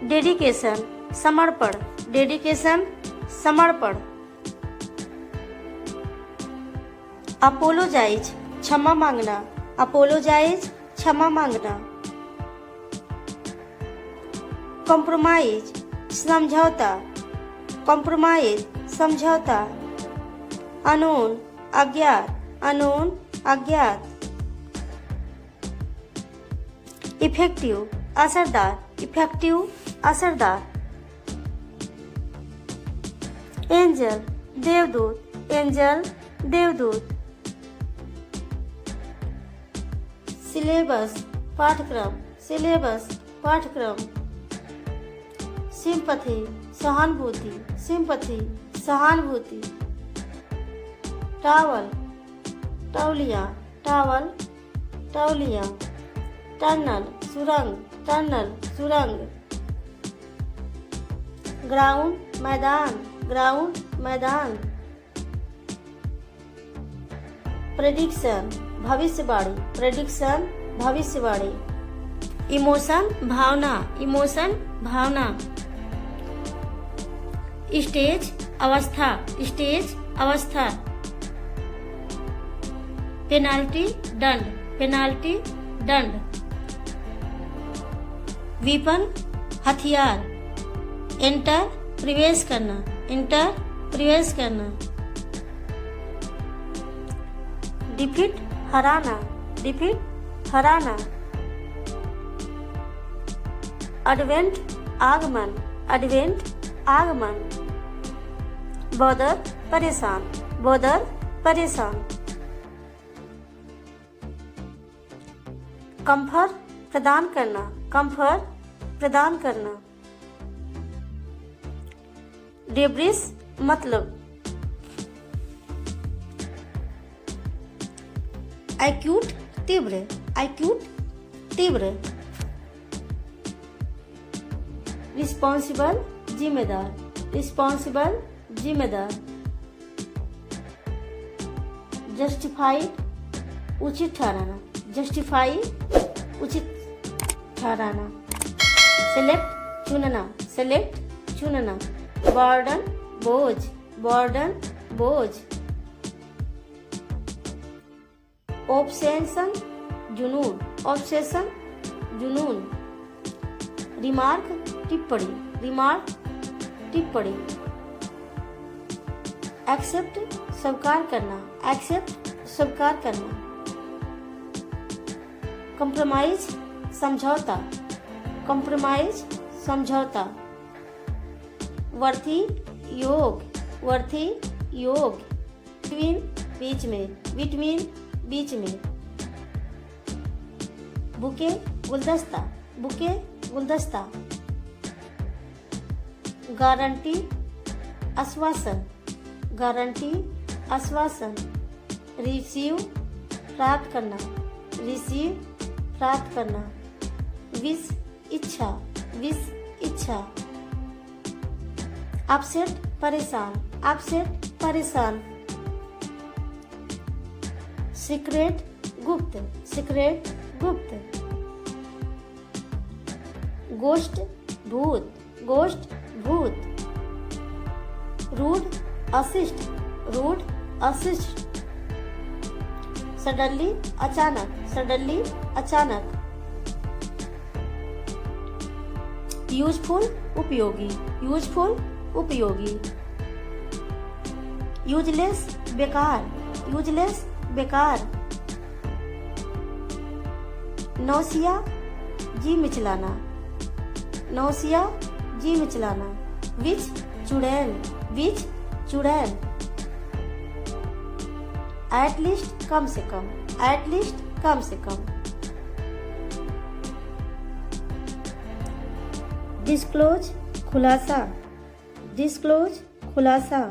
Dedication समर्पण, dedication समर्पण। Apologise क्षमा मांगना, अपोलोजाइज क्षमा मांगना। कॉम्प्रोमाइज समझौता, कॉम्प्रोमाइज समझौता। अनोन अज्ञात, अनोन अज्ञात। इफेक्टिव असरदार, इफेक्टिव असरदार। एंजल देवदूत, एंजल देवदूत। सिलेबस पाठ्यक्रम, सिलेबस पाठ्यक्रम। सिंपथी सहानुभूति, सिंपथी सहानुभूति। टावल तौलिया, टावल तौलिया। टनल सुरंग, टनल सुरंग। ग्राउंड मैदान, ग्राउंड मैदान। प्रेडिक्शन भविष्यवाणी, प्रेडिक्शन भविष्यवाणी। इमोशन भावना, इमोशन भावना। स्टेज अवस्था, स्टेज अवस्था। पेनाल्टी दंड, पेनाल्टी दंड। वीपन हथियार। एंटर प्रवेश करना, एंटर प्रवेश करना। डिफीट हराना, डिफीट हराना। एडवेंट आगमन, एडवेंट आगमन। बॉदर परेशान, बॉदर परेशान। कंफर्ट प्रदान करना, कंफर्ट प्रदान करना। डेब्रिस मतलब एक्यूट तीव्र, एक्यूट तीव्र। रिस्पॉन्सिबल जिम्मेदार, रिस्पॉन्सिबल जिम्मेदार। जस्टिफाइड उचित ठहराना, जस्टिफाई उचित ठहराना। सेलेक्ट चुनना, सेलेक्ट चुनना। बर्डन बोझ, बर्डन बोझ। ऑब्सेशन जुनून, ऑब्सेशन जुनून। रिमार्क टिप्पणी, रिमार्क टिप्पणी। एक्सेप्ट स्वीकार करना, एक्सेप्ट स्वीकार करना। कंप्रोमाइज समझौता, कंप्रोमाइज समझौता। वर्थी योग, वर्थी योग। बिटवीन बीच में, बिटवीन बीच में। बुके गुलदस्ता, बुके गुलदस्ता। गारंटी आश्वासन, गारंटी आश्वासन। रिसीव प्राप्त करना, रिसीव प्राप्त करना। विश इच्छा, विश इच्छा। अपसेट परेशान, अपसेट परेशान। सीक्रेट गुप्त, सीक्रेट गुप्त। गोष्ठ भूत, गोष्ठ भूत। रूड अशिष्ट, रूड अशिष्ट। सडनली अचानक, सडनली अचानक। यूजफुल उपयोगी, यूजफुल उपयोगी। यूजलेस बेकार, यूजलेस बेकार। नौसिया जी मिचलाना, नौसिया जी मिचलाना। विच चुड़ैल, विच चुड़ैल। एटलीस्ट कम से कम, एटलीस्ट कम से कम। डिस्क्लोज खुलासा, डिस्क्लोज खुलासा।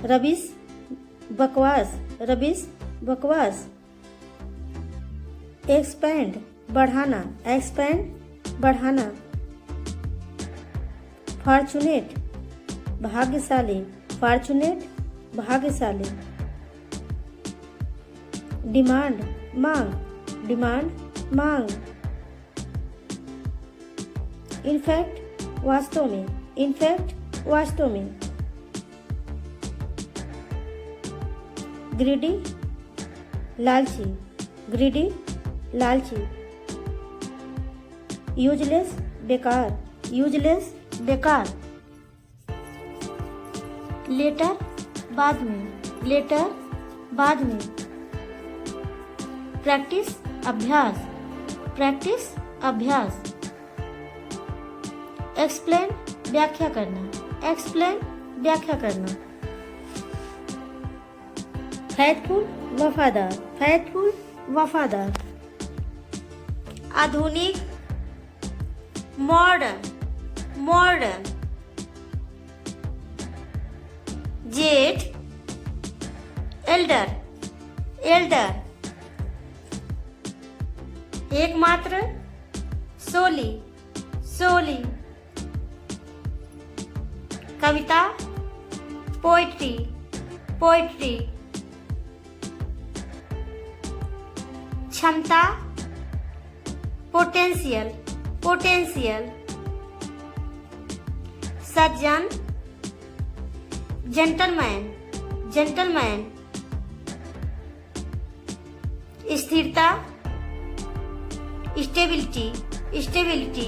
रबिश बकवास, रबिश बकवास। एक्सपेंड बढ़ाना, एक्सपेंड बढ़ाना। फॉर्चुनेट भाग्यशाली, फॉर्चुनेट भाग्यशाली। डिमांड मांग, डिमांड मांग। इनफैक्ट वास्तव में, इनफैक्ट वास्तव में। ग्रीडी लालची, ग्रीडी लालची। यूजलेस बेकार, यूजलेस बेकार। लेटर बाद में, लेटर बाद में। प्रैक्टिस अभ्यास, प्रैक्टिस अभ्यास। एक्सप्लेन व्याख्या करना, एक्सप्लेन व्याख्या करना। फैथफुल वफादार, फैथफुल वफादार। आधुनिक मॉडर्न, मॉडर्न। जेठ एल्डर, एल्डर। एकमात्र सोली, सोली। कविता पोइट्री, पोइट्री। क्षमता पोटेंशियल, पोटेंशियल। सज्जन जेंटलमैन, जेंटलमैन। स्थिरता स्टेबिलिटी, स्टेबिलिटी।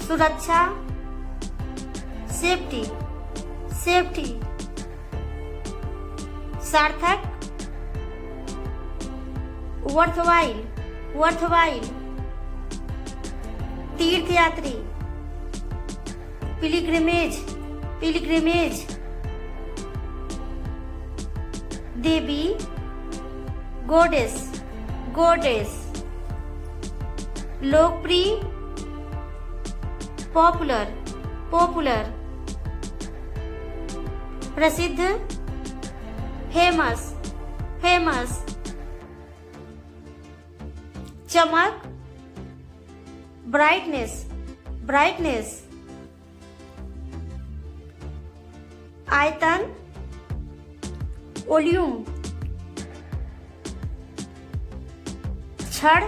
सुरक्षा सेफ्टी, सेफ्टी। सार्थक वर्थवाइल, वर्थवाइल। तीर्थयात्री पिलिग्रिमेज, पिलिग्रिमेज। देवी गॉडेस, गॉडेस। लोकप्रिय पॉपुलर, पॉपुलर। प्रसिद्ध फेमस, फेमस। चमक ब्राइटनेस, ब्राइटनेस। आयतन वॉल्यूम। क्षण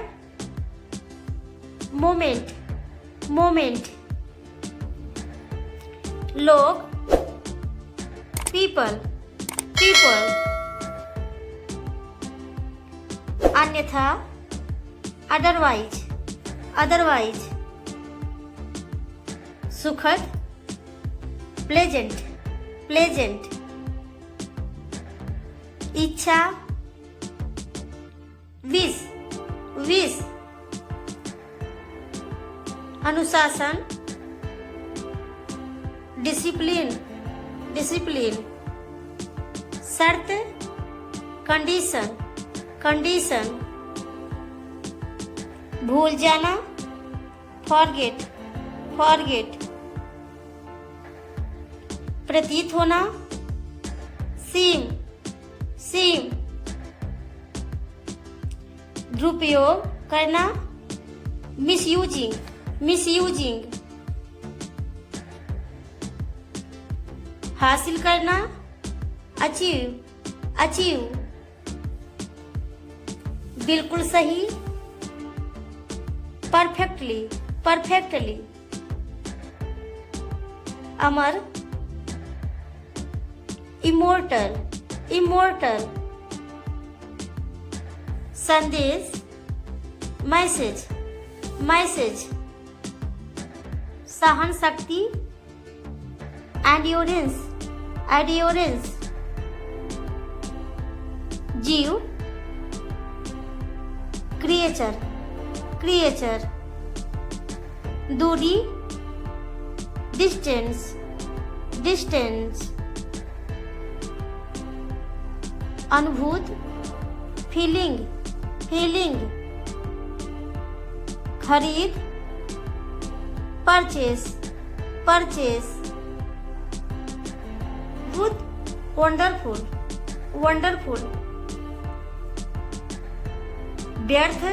मोमेंट, मोमेंट। लोग पीपल, पीपल। अन्यथा अदरवाइज, अदरवाइज। सुखद प्लेजेंट, प्लेजेंट। इच्छा विश, विश। अनुशासन डिसिप्लिन, डिसिप्लिन। शर्त कंडीशन, कंडीशन। भूल जाना फॉरगेट, फॉरगेट। प्रतीत होना सीम, सीम। दुरुपयोग करना मिसयूजिंग, मिसयूजिंग। हासिल करना अचीव, अचीव। बिल्कुल सही परफेक्टली, परफेक्टली। अमर इमोर्टल, इमोर्टल। संदेश मैसेज, मैसेज। सहन शक्ति एंड्योरेंस, एंड्योरेंस। जीव क्रिएचर, क्रिएचर। दूरी डिस्टेंस, डिस्टेंस। अनुभूत फीलिंग, फीलिंग। खरीद purchase, purchase. Good wonderful, wonderful. व्यर्थ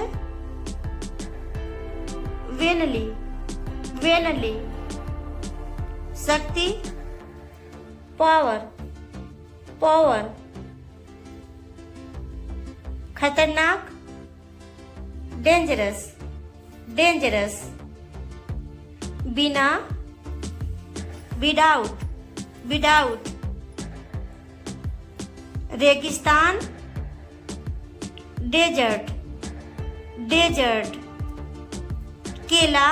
वेनली, वेनली। शक्ति पावर, पावर। खतरनाक डेंजरस, dangerous, बिना, without, without, रेगिस्तान, desert, desert, केला,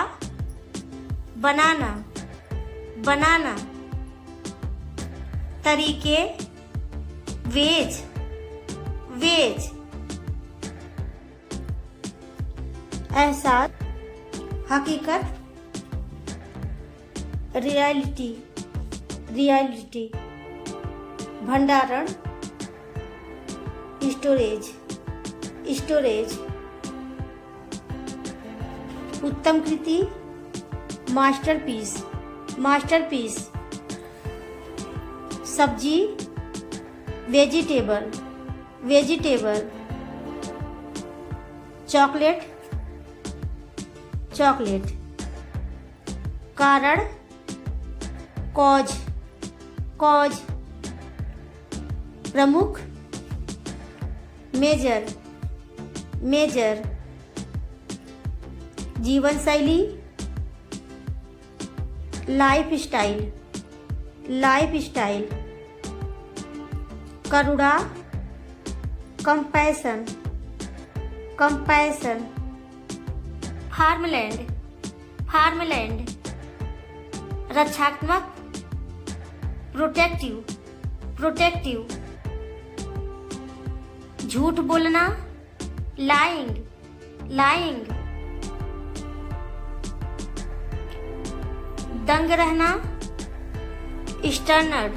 बनाना, बनाना, तरीके, वेज, वेज, एहसास, हकीकत, रियलिटी, रियलिटी, भंडारण, स्टोरेज, स्टोरेज, उत्तम कृति, मास्टरपीस, मास्टरपीस, सब्जी, वेजिटेबल, वेजिटेबल, चॉकलेट, चॉकलेट, कारण, कॉज, कॉज, प्रमुख, मेजर, मेजर, जीवन शैली, लाइफ स्टाइल, लाइफ स्टाइल, करुणा, कंपैशन, कंपैशन, फार्मलैंड, फार्मलैंड, रक्षात्मक, प्रोटेक्टिव, प्रोटेक्टिव, झूठ बोलना, लाइंग, लाइंग, दंग रहना, स्टर्नर्ड,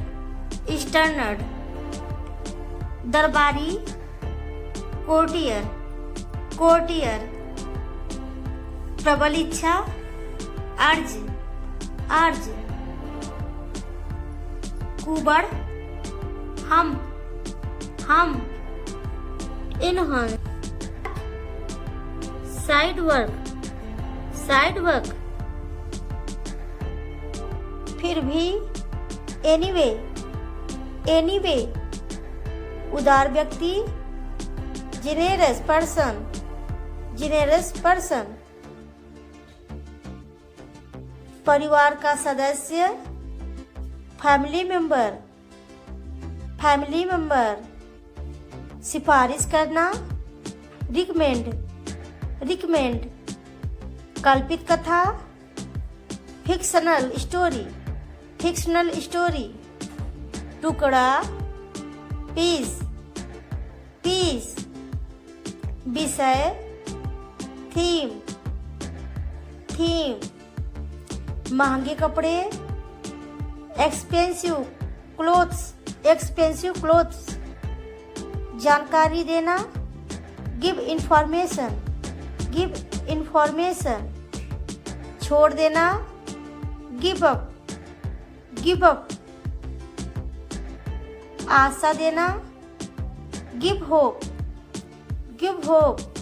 स्टर्नर्ड, दरबारी, कोर्टियर, कोर्टियर, प्रबल इच्छा, अर्ज, अर्ज, कुबड़, हम, इनहन, साइड वर्क, साइड वर्क, फिर भी, एनीवे, एनीवे, उदार व्यक्ति, जिनेरस पर्सन, जिनेरस पर्सन, परिवार का सदस्य, फैमिली मेंबर, फैमिली मेंबर, सिफारिश करना, रिकमेंड, रिकमेंड, कल्पित कथा, फिक्शनल स्टोरी, फिक्शनल स्टोरी, टुकड़ा, पीस, पीस, विषय, थीम, थीम, महंगे कपड़े, एक्सपेंसिव क्लोथ्स, एक्सपेंसिव क्लोथ्स, जानकारी देना, गिव इंफॉर्मेशन, गिव इंफॉर्मेशन, छोड़ देना, गिव अप, गिव अप, आशा देना, गिव होप, गिव होप,